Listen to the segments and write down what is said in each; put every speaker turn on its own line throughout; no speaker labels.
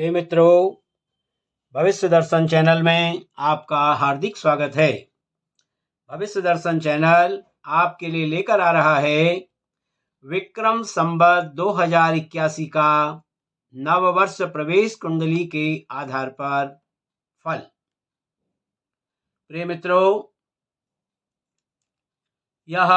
प्रिय मित्रों, भविष्य दर्शन चैनल में आपका हार्दिक स्वागत है। भविष्य दर्शन चैनल आपके लिए लेकर आ रहा है विक्रम संवत 2081 का नववर्ष प्रवेश कुंडली के आधार पर फल। प्रिय मित्रों, यह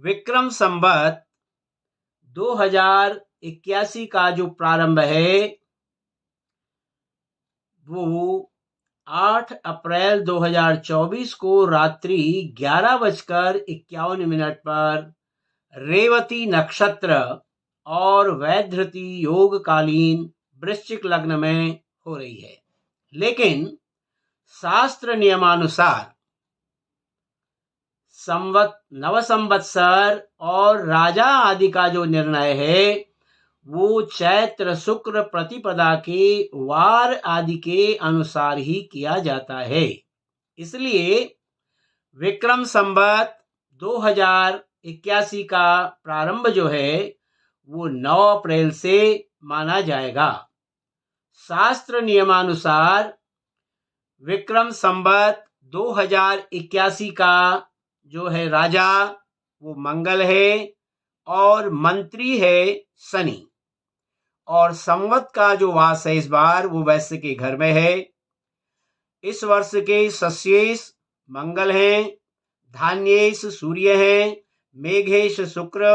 विक्रम संवत 2081 का जो प्रारंभ है वो 8 अप्रैल 2024 को रात्रि 11:51 पर रेवती नक्षत्र और वैधृति योग कालीन वृश्चिक लग्न में हो रही है। लेकिन शास्त्र नियमानुसार संवत नव संवत्सर और राजा आदि का जो निर्णय है वो चैत्र शुक्र प्रतिपदा के वार आदि के अनुसार ही किया जाता है। इसलिए विक्रम संवत 2081 का प्रारंभ जो है वो 9 अप्रैल से माना जाएगा। शास्त्र नियमानुसार विक्रम संवत 2081 का जो है राजा वो मंगल है और मंत्री है शनि, और संवत का जो वास है इस बार वो वैश्य के घर में है। इस वर्ष के शस्येश मंगल हैं, धान्येश सूर्य हैं, मेघेश शुक्र,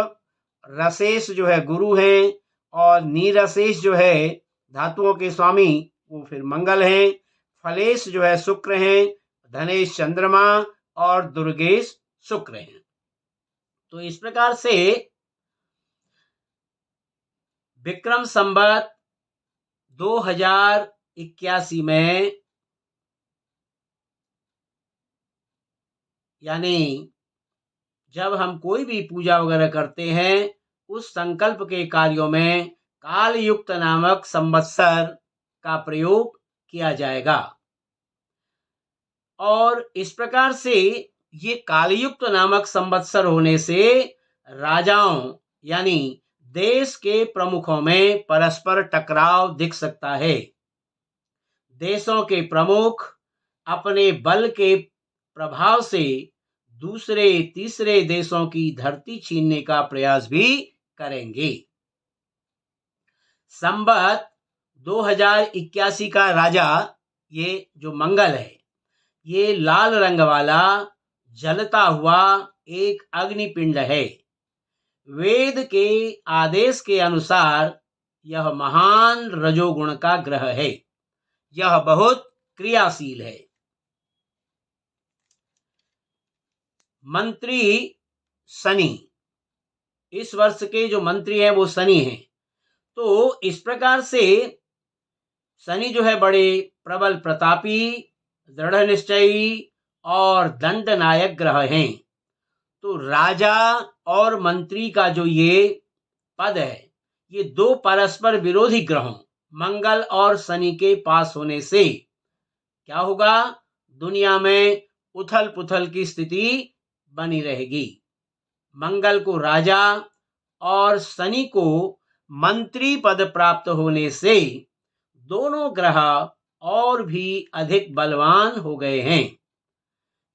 रसेश जो है गुरु हैं और नीरसेश जो है धातुओं के स्वामी वो फिर मंगल हैं, फलेश जो है शुक्र हैं, धनेश चंद्रमा और दुर्गेश शुक्र हैं। तो इस प्रकार से विक्रम संवत 2081 में यानी जब हम कोई भी पूजा वगैरह करते हैं उस संकल्प के कार्यों में काल युक्त नामक संवत्सर का प्रयोग किया जाएगा। और इस प्रकार से ये कालयुक्त नामक संवत्सर होने से राजाओं यानी देश के प्रमुखों में परस्पर टकराव दिख सकता है। देशों के प्रमुख अपने बल के प्रभाव से दूसरे तीसरे देशों की धरती छीनने का प्रयास भी करेंगे। संवत 2081 का राजा ये जो मंगल है ये लाल रंग वाला जलता हुआ एक अग्निपिंड है। वेद के आदेश के अनुसार यह महान रजोगुण का ग्रह है। यह बहुत क्रियाशील है। मंत्री शनि, इस वर्ष के जो मंत्री हैं वो शनि हैं। तो इस प्रकार से शनि जो है बड़े प्रबल प्रतापी, दृढ़ निश्चयी और दंड नायक ग्रह हैं। तो राजा और मंत्री का जो ये पद है ये दो परस्पर विरोधी ग्रहों मंगल और शनि के पास होने से क्या होगा, दुनिया में उथल पुथल की स्थिति बनी रहेगी। मंगल को राजा और शनि को मंत्री पद प्राप्त होने से दोनों ग्रह और भी अधिक बलवान हो गए हैं।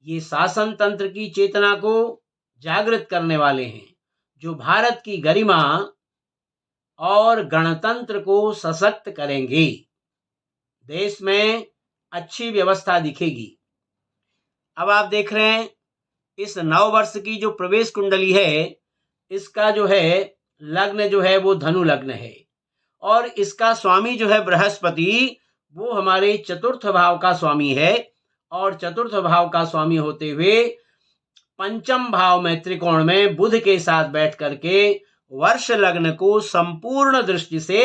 ये शासन तंत्र की चेतना को जागृत करने वाले हैं जो भारत की गरिमा और गणतंत्र को सशक्त करेंगे। देश में अच्छी व्यवस्था दिखेगी। अब आप देख रहे हैं इस नव वर्ष की जो प्रवेश कुंडली है इसका जो है लग्न जो है वो धनु लग्न है और इसका स्वामी जो है बृहस्पति वो हमारे चतुर्थ भाव का स्वामी है और चतुर्थ भाव का स्वामी होते हुए पंचम भाव में त्रिकोण में बुध के साथ बैठ करके वर्ष लग्न को संपूर्ण दृष्टि से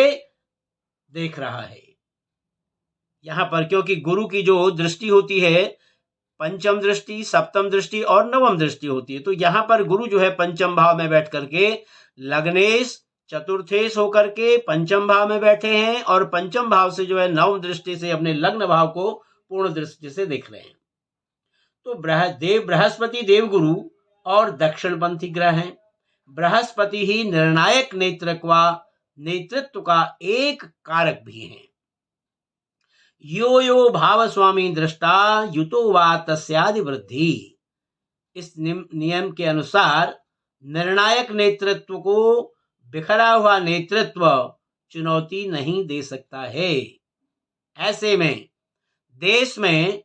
देख रहा है। यहां पर क्योंकि गुरु की जो दृष्टि होती है पंचम दृष्टि, सप्तम दृष्टि और नवम दृष्टि होती है, तो यहां पर गुरु जो है पंचम भाव में बैठ करके लग्नेश चतुर्थेश होकर के पंचम भाव में बैठे हैं और पंचम भाव से जो है नवम दृष्टि से अपने लग्न भाव को पूर्ण दृष्टि से देख रहे हैं। तो बृहस्पति देवगुरु और दक्षिणपंथी ग्रह हैं। बृहस्पति ही निर्णायक नेत्र का नेतृत्व का एक कारक भी हैं। यो यो भाव स्वामी दृष्टा युतो वा तस्यादि वृद्धि। इस नियम के अनुसार निर्णायक नेतृत्व को बिखरा हुआ नेतृत्व चुनौती नहीं दे सकता है। ऐसे में देश में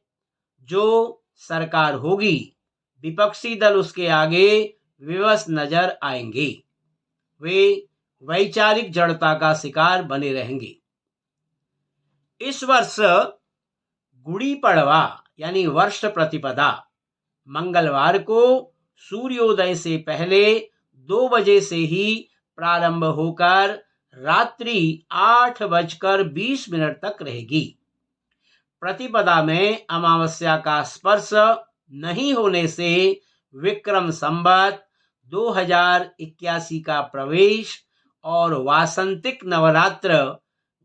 जो सरकार होगी, विपक्षी दल उसके आगे विवश नजर आएंगे। वे वैचारिक जड़ता का शिकार बने रहेंगे। इस वर्ष गुड़ी पड़वा यानी वर्ष प्रतिपदा मंगलवार को सूर्योदय से पहले 2 बजे से ही प्रारंभ होकर रात्रि 8:20 तक रहेगी। प्रतिपदा में अमावस्या का स्पर्श नहीं होने से विक्रम संवत 2081 का प्रवेश और वासंतिक नवरात्र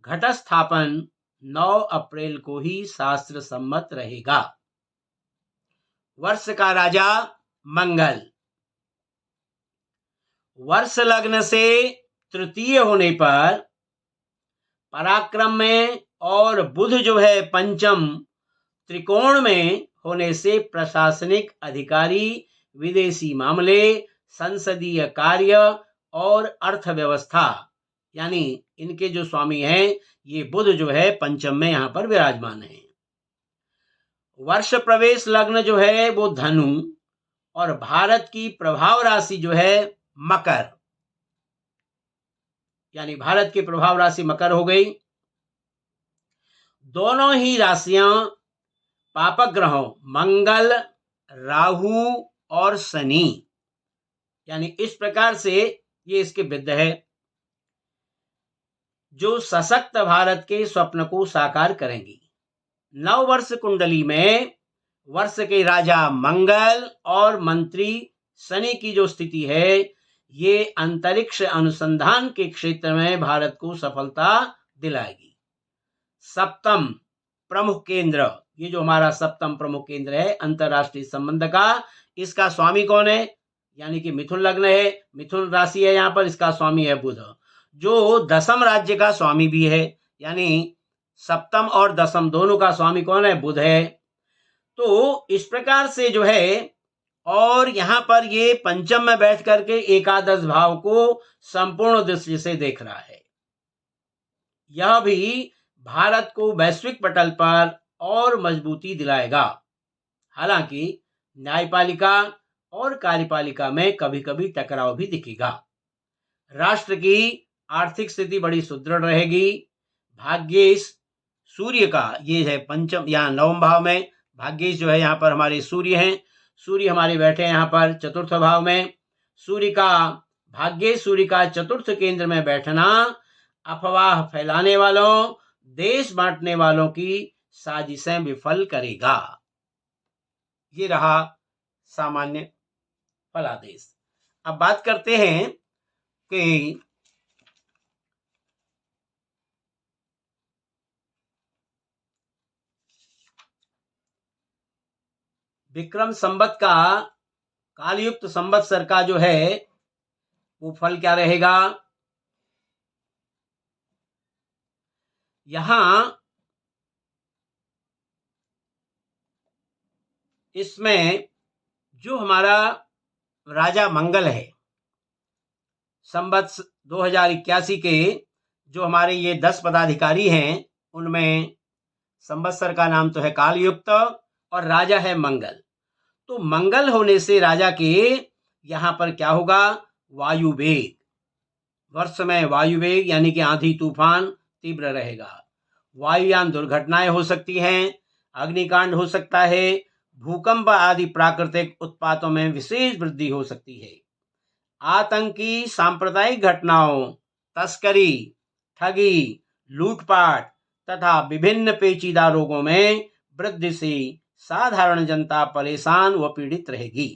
घटस्थापन 9 अप्रैल को ही शास्त्र सम्मत रहेगा। वर्ष का राजा मंगल। वर्ष लग्न से तृतीय होने पर पराक्रम में और बुध जो है पंचम त्रिकोण में होने से प्रशासनिक अधिकारी, विदेशी मामले, संसदीय कार्य और अर्थव्यवस्था यानी इनके जो स्वामी हैं ये बुध जो है पंचम में यहाँ पर विराजमान है। वर्ष प्रवेश लग्न जो है वो धनु और भारत की प्रभाव राशि जो है मकर, यानी भारत की प्रभाव राशि मकर हो गई। दोनों ही राशियां पापक ग्रहों मंगल, राहु और शनि, यानी इस प्रकार से ये इसके विद्ध है जो सशक्त भारत के स्वप्न को साकार करेंगी। 9 वर्ष कुंडली में वर्ष के राजा मंगल और मंत्री शनि की जो स्थिति है ये अंतरिक्ष अनुसंधान के क्षेत्र में भारत को सफलता दिलाएगी। सप्तम प्रमुख केंद्र, ये जो हमारा सप्तम प्रमुख केंद्र है अंतरराष्ट्रीय संबंध का, इसका स्वामी कौन है? यानी कि मिथुन लग्न है, मिथुन राशि है यहाँ पर, इसका स्वामी है बुध, जो दसम राज्य का स्वामी भी है। यानी सप्तम और दसम दोनों का स्वामी कौन है? बुध है। तो इस प्रकार से जो है, और यहाँ पर ये पंचम में बैठ करके एकादश भाव को संपूर्ण दृष्टि से देख रहा है। यह भी भारत को वैश्विक पटल पर और मजबूती दिलाएगा। हालांकि न्यायपालिका और कार्यपालिका में कभी कभी टकराव भी दिखेगा। राष्ट्र की आर्थिक स्थिति बड़ी सुदृढ़ रहेगी। भाग्येश सूर्य का ये है पंचम, यहाँ 9वें भाव में भाग्येश जो है यहाँ पर हमारे सूर्य हैं। सूर्य हमारे बैठे हैं यहाँ पर चतुर्थ भाव में। सूर्य का भाग्येश सूर्य का चतुर्थ केंद्र में बैठना अफवाह फैलाने वालों, देश बांटने वालों की साजिशें विफल करेगा। ये रहा सामान्य फलादेश। अब बात करते हैं कि विक्रम संवत का कालयुक्त संवत्सर का जो है वो फल क्या रहेगा। यहां इसमें जो हमारा राजा मंगल है, संवत 2081 के जो हमारे ये 10 पदाधिकारी हैं उनमें संवत्सर का नाम तो है कालयुक्त और राजा है मंगल। तो मंगल होने से राजा के यहाँ पर क्या होगा? वायु वेग, वर्ष में वायु वेग यानी कि आंधी तूफान तीव्र रहेगा। वायुयान दुर्घटनाएं हो सकती हैं, अग्निकांड हो सकता है, भूकंप आदि प्राकृतिक उत्पातों में विशेष वृद्धि हो सकती है। आतंकी सांप्रदायिक घटनाओं, तस्करी, ठगी, लूटपाट तथा विभिन्न पेचीदा रोगों में वृद्धि से साधारण जनता परेशान व पीड़ित रहेगी।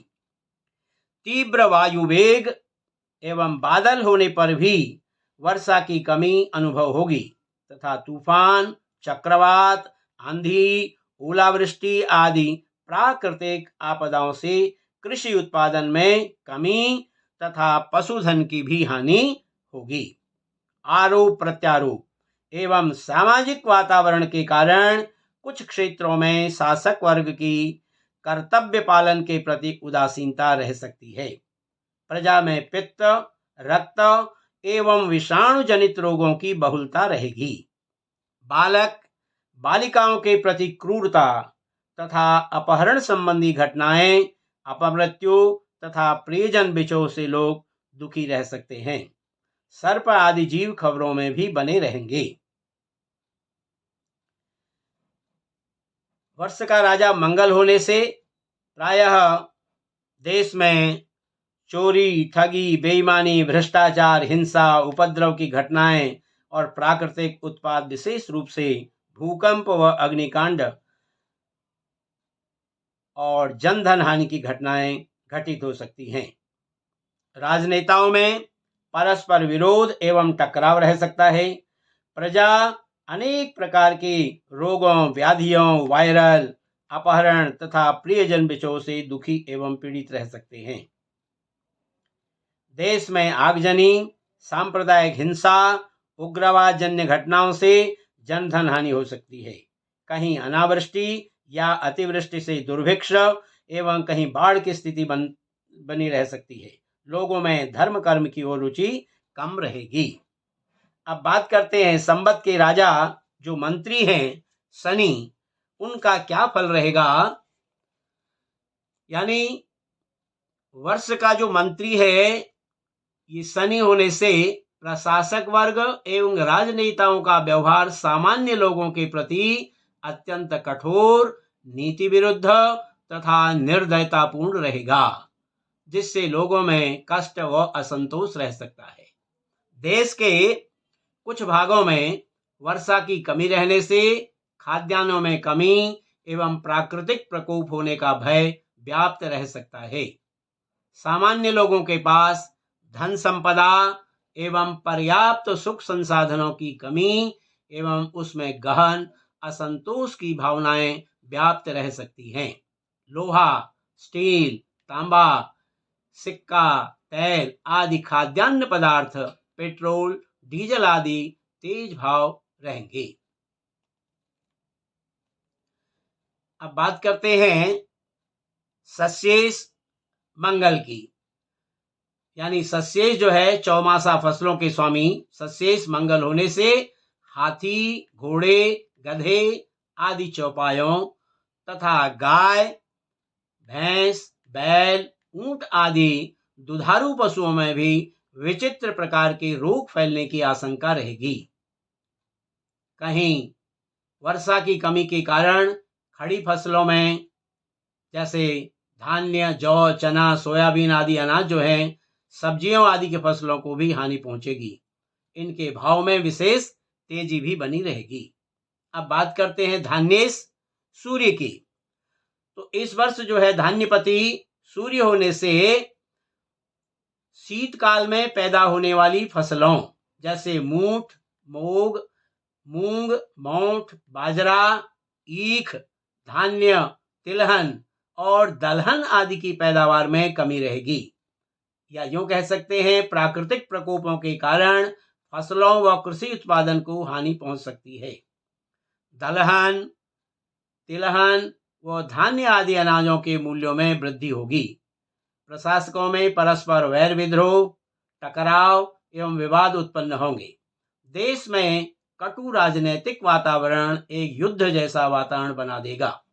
तीव्र वायु वेग एवं बादल होने पर भी वर्षा की कमी अनुभव होगी तथा तूफान, चक्रवात, आंधी, ओलावृष्टि आदि प्राकृतिक आपदाओं से कृषि उत्पादन में कमी तथा पशुधन की भी हानि होगी। आरोप प्रत्यारोप एवं सामाजिक वातावरण के कारण कुछ क्षेत्रों में शासक वर्ग की कर्तव्य पालन के प्रति उदासीनता रह सकती है। प्रजा में पित्त, रक्त एवं विषाणु जनित रोगों की बहुलता रहेगी। बालक बालिकाओं के प्रति क्रूरता तथा अपहरण संबंधी घटनाएं, अपमृत्यु तथा प्रियजन बिछोह से लोग दुखी रह सकते हैं। सर्प आदि जीव खबरों में भी बने रहेंगे। वर्ष का राजा मंगल होने से प्रायः देश में चोरी, ठगी, बेईमानी, भ्रष्टाचार, हिंसा, उपद्रव की घटनाएं और प्राकृतिक उत्पाद विशेष रूप से भूकंप व अग्निकांड और जनधन हानि की घटनाएं घटित हो सकती हैं। राजनेताओं में परस्पर विरोध एवं टकराव रह सकता है। प्रजा अनेक प्रकार के रोगों, व्याधियों, वायरल, अपहरण तथा प्रियजन बिछोह से दुखी एवं पीड़ित रह सकते हैं। देश में आगजनी, सांप्रदायिक हिंसा, उग्रवाद जन्य घटनाओं से जनधन हानि हो सकती है। कहीं अनावृष्टि या अतिवृष्टि से दुर्भिक्ष एवं कहीं बाढ़ की स्थिति बनी रह सकती है। लोगों में धर्म कर्म की ओर रुचि कम रहेगी। अब बात करते हैं संवत् के राजा जो मंत्री हैं शनि, उनका क्या फल रहेगा। यानी वर्ष का जो मंत्री है ये शनि होने से प्रशासक वर्ग एवं राजनेताओं का व्यवहार सामान्य लोगों के प्रति अत्यंत कठोर, नीति विरुद्ध तथा निर्दयतापूर्ण रहेगा, जिससे लोगों में कष्ट व असंतोष रह सकता है। देश के कुछ भागों में वर्षा की कमी रहने से खाद्यान्नों में कमी एवं प्राकृतिक प्रकोप होने का भय व्याप्त रह सकता है। सामान्य लोगों के पास धन संपदा एवं पर्याप्त सुख संसाधनों की कमी एवं उसमें गहन असंतोष की भावनाएं व्याप्त रह सकती हैं। लोहा, स्टील, तांबा, सिक्का, तेल आदि खाद्यान्न पदार्थ, पेट्रोल, डीजल आदि तेज भाव रहेंगे। अब बात करते हैं सस्येश मंगल की। यानी सस्येश जो है चौमासा फसलों के स्वामी सस्येश मंगल होने से हाथी, घोड़े, गधे आदि चौपायों तथा गाय, भैंस, बैल, ऊंट आदि दुधारू पशुओं में भी विचित्र प्रकार के रोग फैलने की आशंका रहेगी। कहीं वर्षा की कमी के कारण खड़ी फसलों में जैसे धान्य, जौ, चना, सोयाबीन आदि अनाज जो है, सब्जियों आदि के फसलों को भी हानि पहुंचेगी। इनके भाव में विशेष तेजी भी बनी रहेगी। अब बात करते हैं धान्येश सूर्य की। तो इस वर्ष जो है धान्यपति सूर्य होने से शीतकाल में पैदा होने वाली फसलों जैसे मूठ, मूंग, मोठ, बाजरा, ईख, धान्य, तिलहन और दलहन आदि की पैदावार में कमी रहेगी। या यूं कह सकते हैं प्राकृतिक प्रकोपों के कारण फसलों व कृषि उत्पादन को हानि पहुंच सकती है। दलहन, तिलहन व धान्य आदि अनाजों के मूल्यों में वृद्धि होगी। प्रशासकों में परस्पर वैर विद्रोह, टकराव एवं विवाद उत्पन्न होंगे। देश में कटु राजनीतिक वातावरण एक युद्ध जैसा वातावरण बना देगा।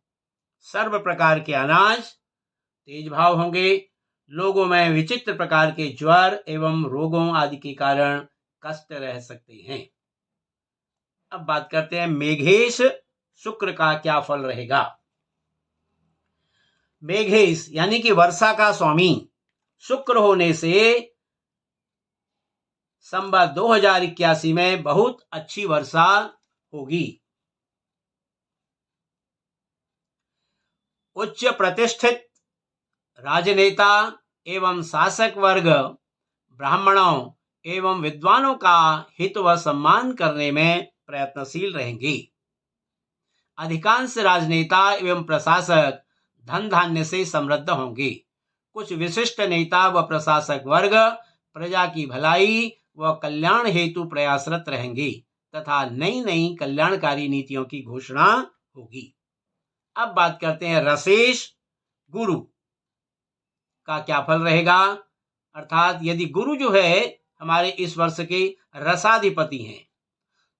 सर्व प्रकार के अनाज तेज भाव होंगे। लोगों में विचित्र प्रकार के ज्वर एवं रोगों आदि के कारण कष्ट रह सकते हैं। अब बात करते हैं मेघेश शुक्र का क्या फल रहेगा। मेघेश यानी कि वर्षा का स्वामी शुक्र होने से संवत 2081 में बहुत अच्छी वर्षा होगी। उच्च प्रतिष्ठित राजनेता एवं शासक वर्ग ब्राह्मणों एवं विद्वानों का हित व सम्मान करने में प्रयत्नशील रहेंगे। अधिकांश राजनेता एवं प्रशासक धन धान्य से समृद्ध होंगे। कुछ विशिष्ट नेता व प्रशासक वर्ग प्रजा की भलाई वह कल्याण हेतु प्रयासरत रहेंगे तथा नई नई कल्याणकारी नीतियों की घोषणा होगी। अब बात करते हैं रसेश गुरु का क्या फल रहेगा। अर्थात यदि गुरु जो है हमारे इस वर्ष के रसाधिपति हैं,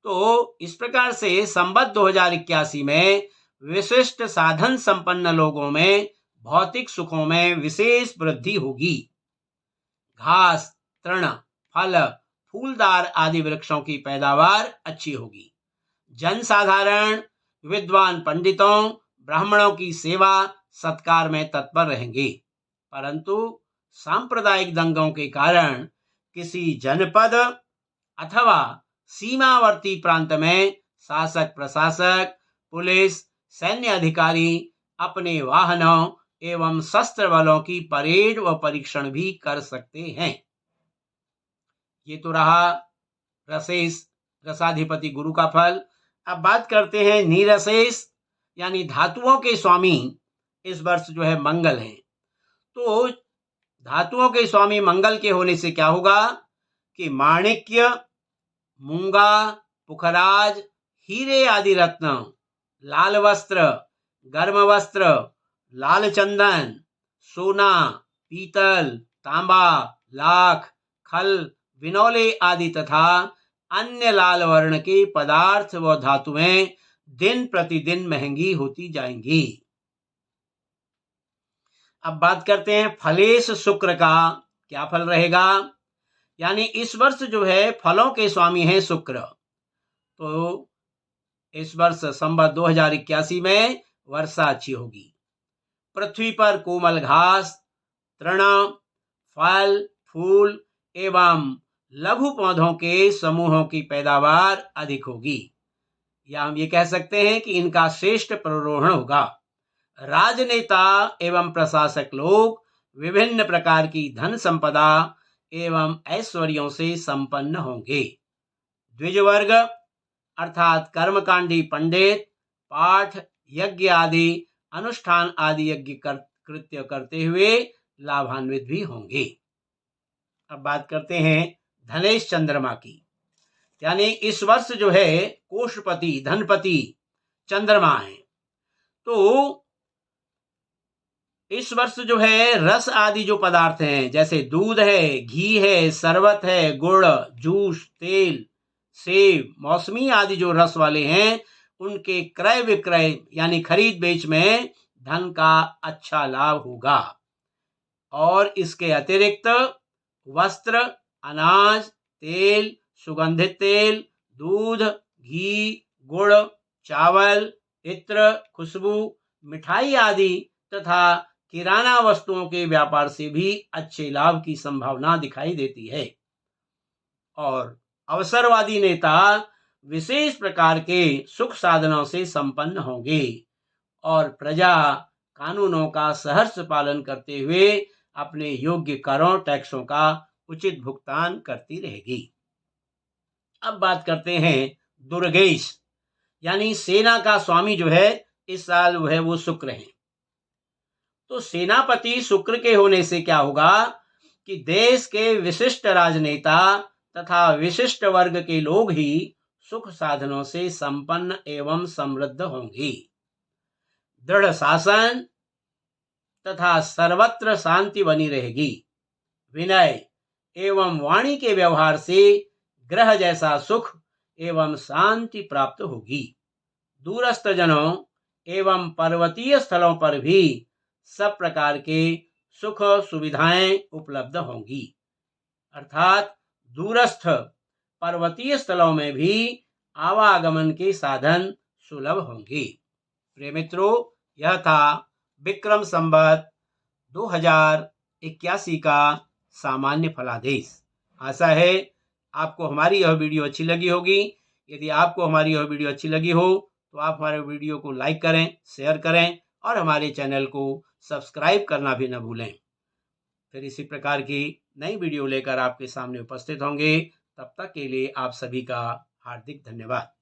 तो इस प्रकार से संवत 2081 में विशिष्ट साधन संपन्न लोगों में भौतिक सुखों में विशेष वृद्धि होगी। घास, तृण, फल, फूलदार आदि वृक्षों की पैदावार अच्छी होगी। जनसाधारण विद्वान पंडितों, ब्राह्मणों की सेवा सत्कार में तत्पर रहेंगे, परंतु सांप्रदायिक दंगों के कारण किसी जनपद अथवा सीमावर्ती प्रांत में शासक प्रशासक, पुलिस, सैन्य अधिकारी अपने वाहनों एवं शस्त्र बलों की परेड व परीक्षण भी कर सकते हैं। ये तो रहा रसेश रसाधिपति गुरु का फल। अब बात करते हैं निरसेश यानी धातुओं के स्वामी इस वर्ष जो है मंगल हैं। तो धातुओं के स्वामी मंगल के होने से क्या होगा कि माणिक्य, मूंगा, पुखराज, हीरे आदि रत्न, लाल वस्त्र, गर्म वस्त्र, लाल चंदन, सोना, पीतल, तांबा, लाख, खल, विनौले आदि तथा अन्य लाल वर्ण के पदार्थ व धातुएं दिन प्रतिदिन महंगी होती जाएंगी। अब बात करते हैं फलेश शुक्र का क्या फल रहेगा। यानी इस वर्ष जो है फलों के स्वामी हैं शुक्र। तो इस वर्ष संवत 2081 में वर्षा अच्छी होगी। पृथ्वी पर कोमल घास, तृण, फल, फूल एवं लघु पौधों के समूहों की पैदावार अधिक होगी, या हम ये कह सकते हैं कि इनका श्रेष्ठ प्ररोहण होगा। राजनेता एवं प्रशासक लोग विभिन्न प्रकार की धन संपदा एवं ऐश्वर्यों से संपन्न होंगे। द्विज वर्ग अर्थात कर्मकांडी पंडित पाठ, यज्ञ आदि अनुष्ठान आदि यज्ञ कृत्य करते हुए लाभान्वित भी होंगे। अब बात करते हैं धनेश चंद्रमा की। यानी इस वर्ष जो है कोषपति धनपति चंद्रमा है। तो इस वर्ष जो है रस आदि जो पदार्थ हैं जैसे दूध है, घी है, शरबत है, गुड़, जूस, तेल, सेब, मौसमी आदि जो रस वाले हैं उनके क्रय विक्रय यानी खरीद बेच में धन का अच्छा लाभ होगा। और इसके अतिरिक्त वस्त्र, अनाज, तेल, सुगंधित तेल, दूध, घी, गुड़, चावल, इत्र, खुशबू, मिठाई आदि तथा किराना वस्तुओं के व्यापार से भी अच्छे लाभ की संभावना दिखाई देती है। और अवसरवादी नेता विशेष प्रकार के सुख साधनों से संपन्न होंगे और प्रजा कानूनों का सहर्ष पालन करते हुए अपने योग्य करों टैक्सों का उचित भुगतान करती रहेगी। अब बात करते हैं दुर्गेश यानी सेना का स्वामी जो है इस साल वह है वो शुक्र है। तो सेनापति शुक्र के होने से क्या होगा कि देश के विशिष्ट राजनेता तथा विशिष्ट वर्ग के लोग ही सुख साधनों से संपन्न एवं समृद्ध होंगे। दृढ़ शासन तथा सर्वत्र शांति बनी रहेगी। विनय एवं वाणी के व्यवहार से ग्रह जैसा सुख एवं शांति प्राप्त होगी। दूरस्थ जनों एवं पर्वतीय स्थलों पर भी सब प्रकार के सुख सुविधाएं उपलब्ध होंगी। अर्थात दूरस्थ पर्वतीय स्थलों में भी आवागमन के साधन सुलभ होंगे। प्रिय मित्रों, यह था विक्रम संवत 2081 का सामान्य फलादेश। आशा है आपको हमारी यह वीडियो अच्छी लगी होगी। यदि आपको हमारी यह वीडियो अच्छी लगी हो तो आप हमारे वीडियो को लाइक करें, शेयर करें और हमारे चैनल को सब्सक्राइब करना भी न भूलें। फिर इसी प्रकार की नई वीडियो लेकर आपके सामने उपस्थित होंगे। तब तक के लिए आप सभी का हार्दिक धन्यवाद।